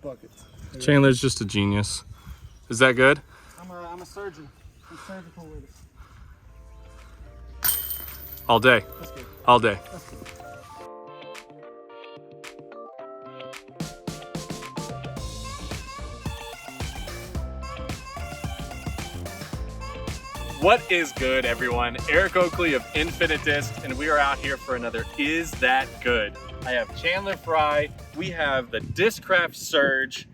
buckets. Chandler's just a genius. Is that good? I'm a surgeon. I'm surgical with it. All day. That's good. All day. That's good. What is good, everyone? Eric Oakley of Infinite Disc, and we are out here for another Is That Good? I have Chandler Fry. We have the Discraft Surge.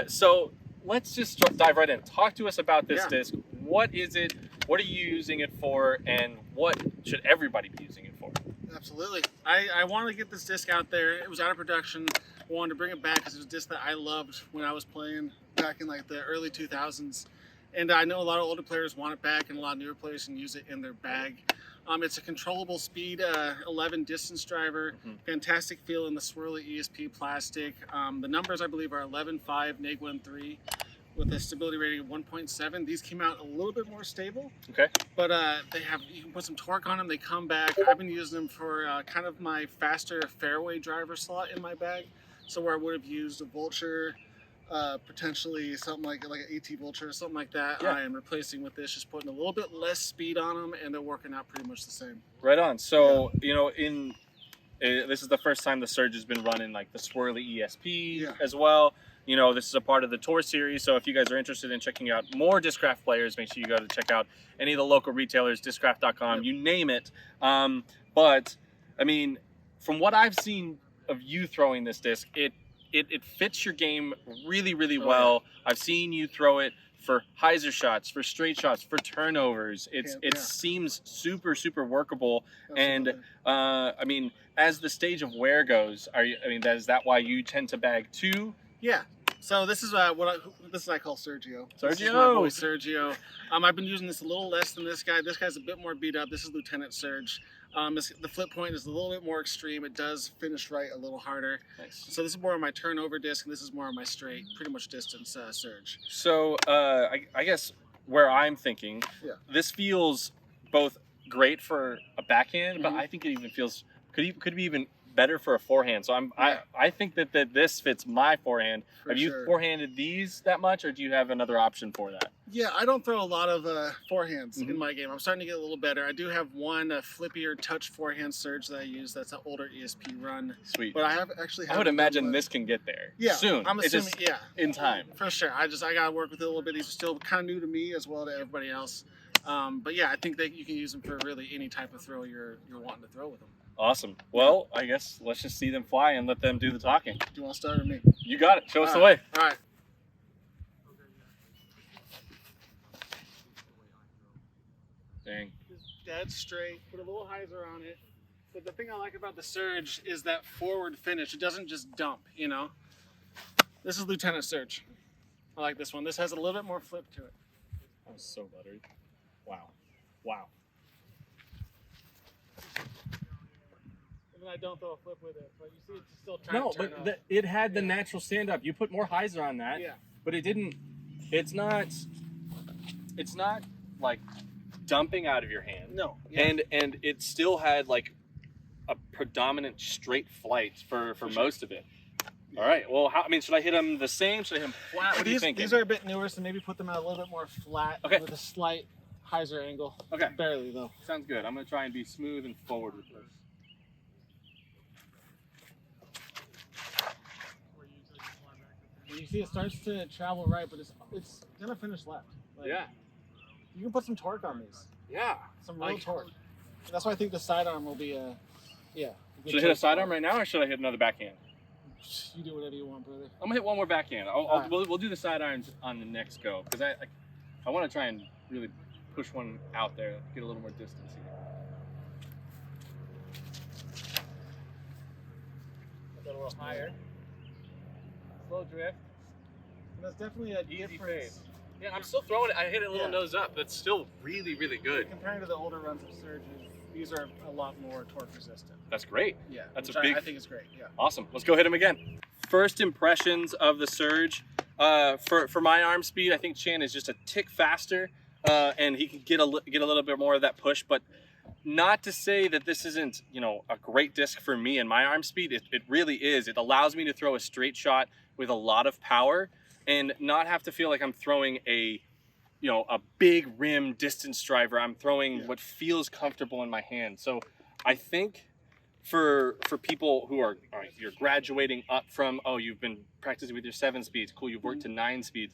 So let's just dive right in. Talk to us about this disc. What is it? What are you using it for? And what should everybody be using it for? Absolutely. I wanted to get this disc out there. It was out of production. I wanted to bring it back because it was a disc that I loved when I was playing back in like the early 2000s. And I know a lot of older players want it back, and a lot of newer players can use it in their bag. It's a controllable speed 11 distance driver. Fantastic feel in the swirly ESP plastic. The numbers, I believe, are 11.5, neg 1.3 with a stability rating of 1.7. These came out a little bit more stable. Okay. But you can put some torque on them. They come back. I've been using them for kind of my faster fairway driver slot in my bag. So where I would have used a Vulture, potentially something like an AT Vulture or something like that. I am replacing with this, just putting a little bit less speed on them, and they're working out pretty much the same. Right on. So, you know, this is the first time the Surge has been running like the swirly ESP as well. You know, this is a part of the tour series. So if you guys are interested in checking out more Discraft players, make sure you go to check out any of the local retailers, discraft.com, you name it. But I mean, from what I've seen of you throwing this disc, it fits your game really, really well. I've seen you throw it for hyzer shots, for straight shots, for turnovers. It seems super, super workable. Absolutely. And I mean, as the stage of wear goes, is that why you tend to bag two? Yeah. So this is what I call Sergio. Sergio. This is my boy Sergio. I've been using this a little less than this guy. This guy's a bit more beat up. This is Lieutenant Surge. The flip point is a little bit more extreme. It does finish right a little harder. Nice. So this is more of my turnover disc, and this is more of my straight, pretty much distance Surge. So I guess where I'm thinking, this feels both great for a backhand, but I think it even feels could be even better for a forehand. So I think that this fits my forehand. Have you forehanded these that much, or do you have another option for that? Yeah, I don't throw a lot of forehands in my game. I'm starting to get a little better. I do have one flippier touch forehand Surge that I use. That's an older ESP run. Sweet. But I would imagine this can get there soon. I'm assuming, in time. For sure. I gotta work with it a little bit. These are still kind of new to me as well to everybody else. But yeah, I think that you can use them for really any type of throw you're wanting to throw with them. Awesome. Well, I guess let's just see them fly and let them do the talking. Do you want to start with me? You got it. Show us the way. All right. Dang. Just dead straight. Put a little hyzer on it. But the thing I like about the Surge is that forward finish. It doesn't just dump, you know? This is Lieutenant Surge. I like this one. This has a little bit more flip to it. That was so buttery. Wow. Wow. I don't throw a flip with it, but you see it's still trying to turn up. It had the natural stand up. You put more hyzer on that, but it didn't. It's not like dumping out of your hand. No. And it still had like a predominant straight flight for most of it. All right. Well, should I hit them the same? Should I hit them flat? What do you think? These are a bit newer, so maybe put them out a little bit more flat with a slight hyzer angle. Okay. Barely though. Sounds good. I'm gonna try and be smooth and forward with this. You see it starts to travel right, but it's gonna finish left. Like, you can put some torque on these. Yeah. Some real torque. That's why I think the sidearm will be should I hit a sidearm right now, or should I hit another backhand? You do whatever you want, brother. I'm gonna hit one more backhand. We'll do the sidearms on the next go, because I want to try and really push one out there, get a little more distance here. A little higher. Slow drift. And that's definitely a easy fade. Yeah, I'm still throwing it. I hit it a little nose up. That's still really, really good. Comparing to the older runs of Surges, these are a lot more torque resistant. That's great. Yeah, that's I think it's great. Yeah. Awesome. Let's go hit him again. First impressions of the Surge. For my arm speed, I think Chan is just a tick faster, and he can get a little bit more of that push. But not to say that this isn't, you know, a great disc for me and my arm speed. It really is. It allows me to throw a straight shot with a lot of power and not have to feel like I'm throwing a, you know, a big rim distance driver. I'm throwing what feels comfortable in my hand. So I think for people who are you're graduating up from, oh, you've been practicing with your 7 speeds, cool, you've worked to 9 speeds,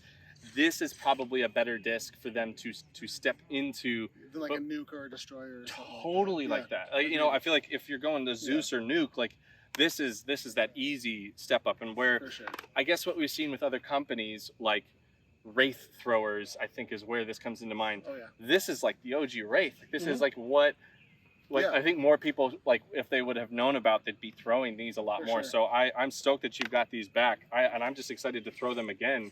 this is probably a better disc for them to step into. Like a nuke or a destroyer. Or totally like that. Like, you know, I feel like if you're going to Zeus or nuke, like this is that easy step up. And where I guess what we've seen with other companies like Wraith throwers, I think is where this comes into mind. Oh yeah. This is like the OG Wraith. Like, this is like what I think more people, like, if they would have known about, they'd be throwing these a lot more. So I'm stoked that you've got these back. And I'm just excited to throw them again.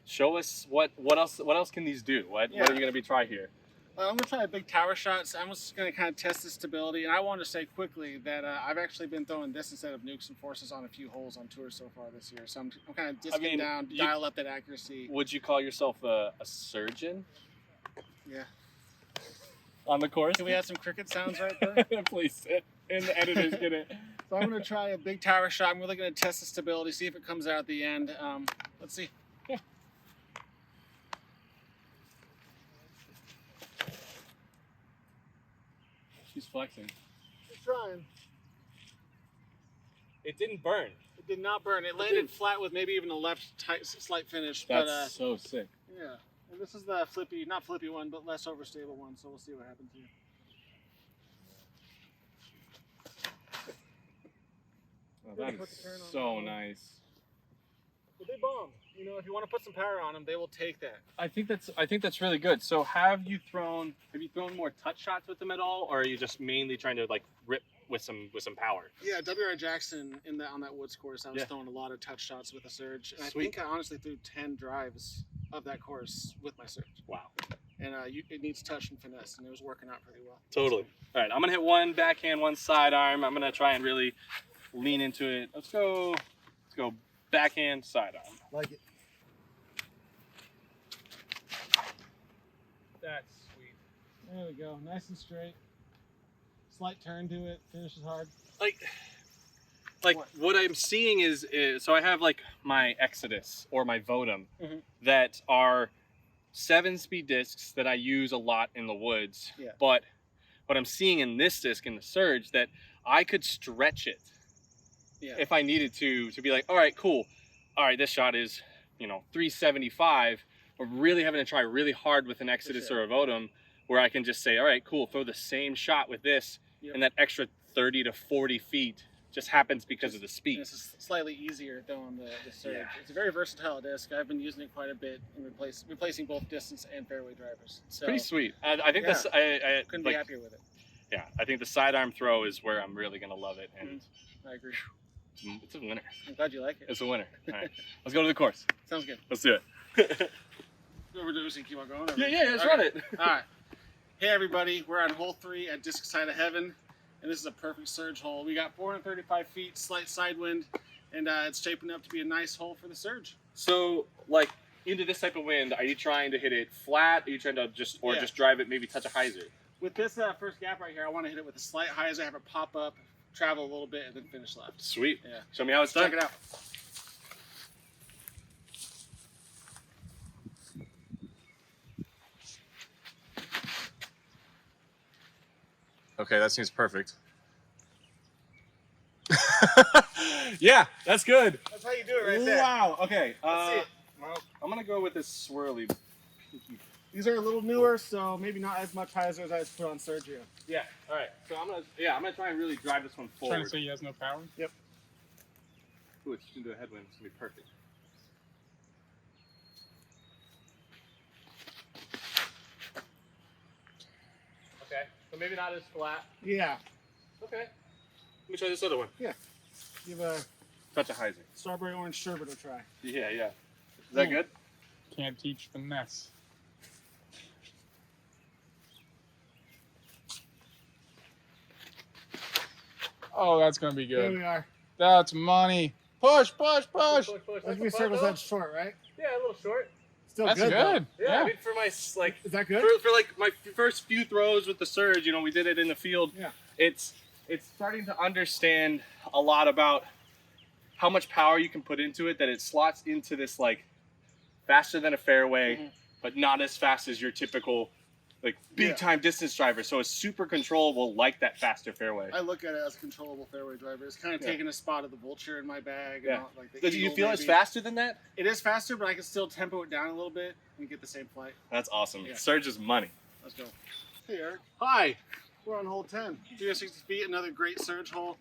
Show us what else can these do? What are you going to be trying here? I'm going to try a big tower shot. So I'm just going to kind of test the stability. And I want to say quickly that I've actually been throwing this instead of nukes and forces on a few holes on tour so far this year. So I'm kind of disking down, dial up that accuracy. Would you call yourself a surgeon? Yeah. On the course? Can we have some cricket sounds right there? Please. And the editor's get it. So I'm going to try a big tower shot. I'm really going to test the stability, see if it comes out at the end. Let's see. Yeah. She's flexing. She's trying. It didn't burn. It did not burn. It landed flat with maybe even a left slight finish. That's so sick. Yeah. And this is the flippy, not flippy one, but less overstable one. So we'll see what happens here. Oh, that is so nice. But they bomb. You know, if you want to put some power on them, they will take that. I think that's really good. So have you thrown more touch shots with them at all, or are you just mainly trying to like rip with some power? Yeah, W.R. Jackson on that Woods course, I was throwing a lot of touch shots with a Surge. And I think I honestly threw 10 drives of that course with my Surge. Wow. And it needs touch and finesse, and it was working out pretty well. Totally. All right, I'm gonna hit one backhand, one sidearm. I'm gonna try and really lean into it. Let's go backhand, sidearm. Like it. That's sweet. There we go. Nice and straight. Slight turn to it. Finishes hard. Like what I'm seeing is so I have like my Exodus or my Votum that are 7-speed discs that I use a lot in the woods. Yeah. But what I'm seeing in this disc in the Surge, that I could stretch it if I needed to be like, all right, cool. All right, this shot is, 375. But really having to try really hard with an Exodus or a Votum, where I can just say, all right, cool, throw the same shot with this, and that extra 30 to 40 feet just happens because of the speed. It's slightly easier throwing the Surge. Yeah. It's a very versatile disc. I've been using it quite a bit in replacing both distance and fairway drivers. So, pretty sweet. I think this. I couldn't be happier with it. Yeah, I think the sidearm throw is where I'm really gonna love it, and I agree. It's a winner. I'm glad you like it. It's a winner. All right, let's go to the course. Sounds good. Let's do it. Keep on going. Yeah, let's run it. All right. Hey everybody, we're on hole 3 at Disc Side of Heaven, and this is a perfect Surge hole. We got 435 feet, slight side wind, and it's shaping up to be a nice hole for the Surge. So, like, into this type of wind, are you trying to hit it flat? Are you trying to just drive it, maybe touch a hyzer? With this first gap right here, I want to hit it with a slight hyzer, have it pop up, travel a little bit, and then finish left. Sweet. Yeah. Show me how it's done. Check it out. Okay, that seems perfect. Yeah, that's good. That's how you do it right there. Wow. Okay. Let's see it. Well, I'm gonna go with this swirly. These are a little newer, so maybe not as much hyzer as I put on Sergio. Yeah. All right. So I'm gonna try and really drive this one forward. Trying to say he has no power? Yep. Ooh, it's into a headwind. It's gonna be perfect. Okay. So maybe not as flat. Yeah. Okay. Let me try this other one. Yeah. Give a Touch a hyzer. strawberry orange sherbet a try. Yeah. Is that good? Can't teach finesse. Oh, that's gonna be There good. we are. That's money. Push, push, push. Let's be circles edge short, right? Yeah, a little short. Still That's good. good. Though. Yeah, I mean, for my like Is that good? for like my first few throws with the Surge, we did it in the field. Yeah. It's starting to understand a lot about how much power you can put into it, that it slots into this like faster than a fairway, but not as fast as your typical like big time distance driver. So it's super controllable like that faster fairway. I look at it as a controllable fairway driver. It's kind of taking a spot of the Vulture in my bag. Yeah. And not, like the Do you Eagle, feel maybe. it's faster than that? It is faster, but I can still tempo it down a little bit and get the same flight. That's awesome. Yeah. Surge is money. Let's go. Hey, Eric. Hi. We're on hole 10. 360 feet, another great Surge hole.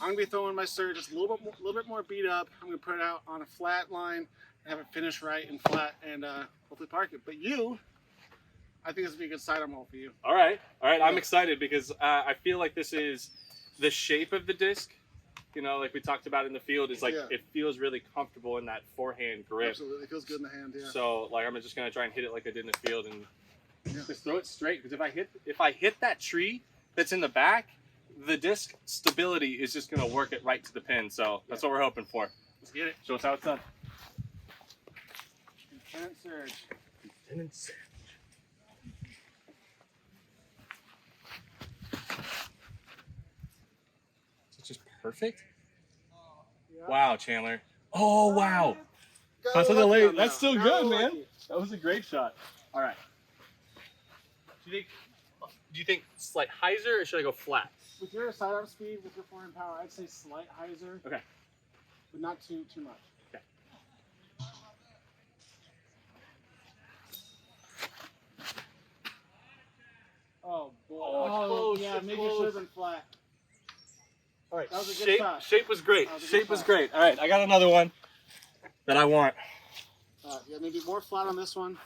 I'm going to be throwing my Surge just a little bit more beat up. I'm going to put it out on a flat line, have it finish right and flat, and hopefully park it. But I think this would be a good sidearm hole for you. All right. Yeah. I'm excited because I feel like this is the shape of the disc. Like we talked about in the field, is like it feels really comfortable in that forehand grip. Absolutely, it feels good in the hand. Yeah. So like I'm just gonna try and hit it like I did in the field and just throw it straight. Because if I hit that tree that's in the back, the disc stability is just gonna work it right to the pin. So that's what we're hoping for. Let's get it. Show us how it's done. Lieutenant Surge. Lieutenant Surge. Just perfect. Yeah. Wow, Chandler. Oh wow. Got a little lucky on That's that. still Got a good, little man. lucky. That was a great shot. All right. Do you think slight hyzer or should I go flat? With your sidearm speed, with your forehand power, I'd say slight hyzer. Okay. But not too much. Okay. Oh boy. Oh, close, yeah, it's maybe close. it should have been flat. All right. That was a good shot. Shape was great. That was a good Shape was shot. great. All right, I got another one that I want. Yeah, maybe more flat on this one.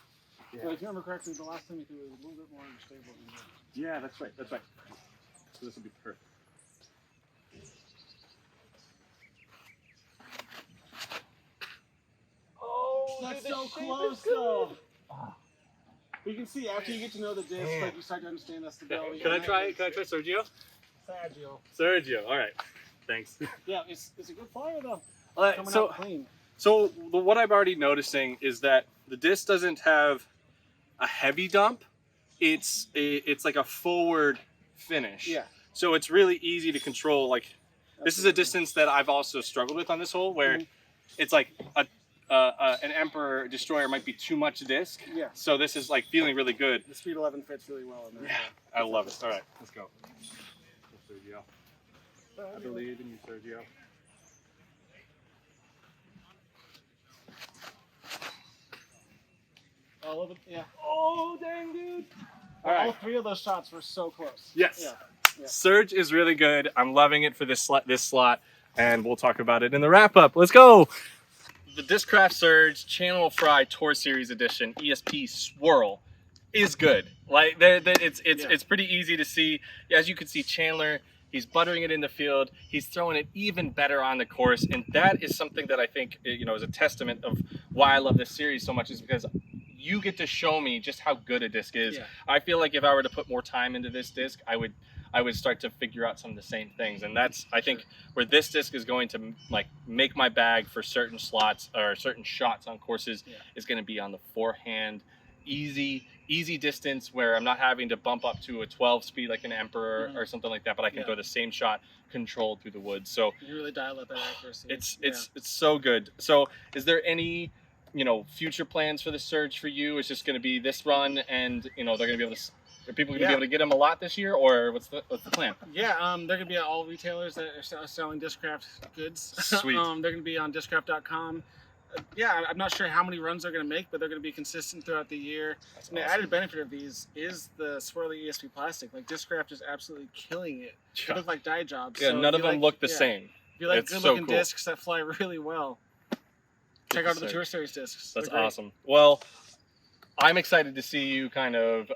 Yeah. But if you remember correctly, the last time you threw it was a little bit more unstable than that. Yeah, that's right. That's right. So this will be perfect. Oh, That's dude, the so shape close, is good. though. But you can see after you get to know the disc, like you start to understand that stability. Can I try Sergio? Sergio. Sergio. All right. Thanks. Yeah, it's a good flyer though. All right, Coming out clean. So what I'm already noticing is that the disc doesn't have a heavy dump. It's like a forward finish. Yeah. So it's really easy to control. Like this is a distance that I've also struggled with on this hole, where it's like an Emperor Destroyer might be too much disc. Yeah. So this is like feeling really good. The Speed 11 fits really well in there. Yeah, I love it. All right, let's go. Sergio. I believe in you, Sergio. All of it. Yeah. Oh, dang, dude. All right. All three of those shots were so close. Yes. Yeah. Yeah. Surge is really good. I'm loving it for this slot, and we'll talk about it in the wrap up. Let's go. The Discraft Surge Chandler Fry Tour Series Edition ESP Swirl is good. Like it's pretty easy to see. As you can see, Chandler, he's buttering it in the field. He's throwing it even better on the course, and that is something that I think is a testament of why I love this series so much, is because you get to show me just how good a disc is. Yeah. I feel like if I were to put more time into this disc, I would start to figure out some of the same things, and that's I think where this disc is going to like make my bag for certain slots or certain shots on courses is going to be on the forehand, easy distance where I'm not having to bump up to a 12 speed like an Emperor or something like that, but I can throw the same shot controlled through the woods. So you really dial up that accuracy. it's so good. So is there any future plans for the Surge for you? It's just going to be this run, and they're going to be able to. Are people going to be able to get them a lot this year, or what's the plan? Yeah, they're going to be at all retailers that are selling Discraft goods. Sweet. They're going to be on Discraft.com. I'm not sure how many runs they're going to make, but they're going to be consistent throughout the year. That's And the added benefit of these is the swirly ESP plastic. Like Discraft is absolutely killing it. They look like dye jobs. Yeah, so none if of you them look the same. If you like It's good-looking so cool. discs that fly really well, check out the Surge. Tour Series discs. That's They're great. awesome. Well, I'm excited to see you kind of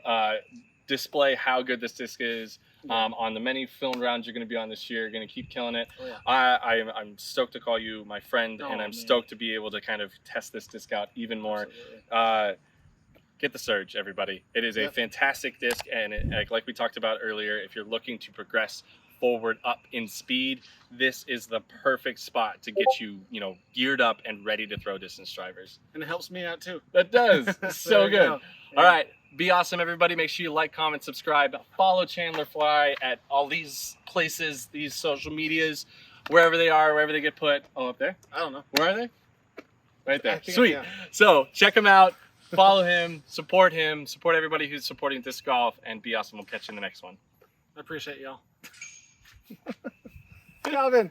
display how good this disc is on the many film rounds you're going to be on this year. You're going to keep killing it. Oh, yeah. I'm stoked to call you my friend, and I'm man. stoked to be able to kind of test this disc out even more. Absolutely. Get the Surge, everybody. It is a fantastic disc, and like we talked about earlier, if you're looking to progress forward up in speed, this is the perfect spot to get you, you know, geared up and ready to throw distance drivers. And it helps me out too. That does. So There you good. go. All right. Be awesome, everybody. Make sure you like, comment, subscribe. Follow Chandler Fry at all these places, these social medias, wherever they are, wherever they get put. Oh, up there? I don't know. Where are they? Right I there. think- Sweet. yeah. So check him out. Follow him. Support everybody who's supporting disc golf, and be awesome. We'll catch you in the next one. I appreciate y'all. Calvin.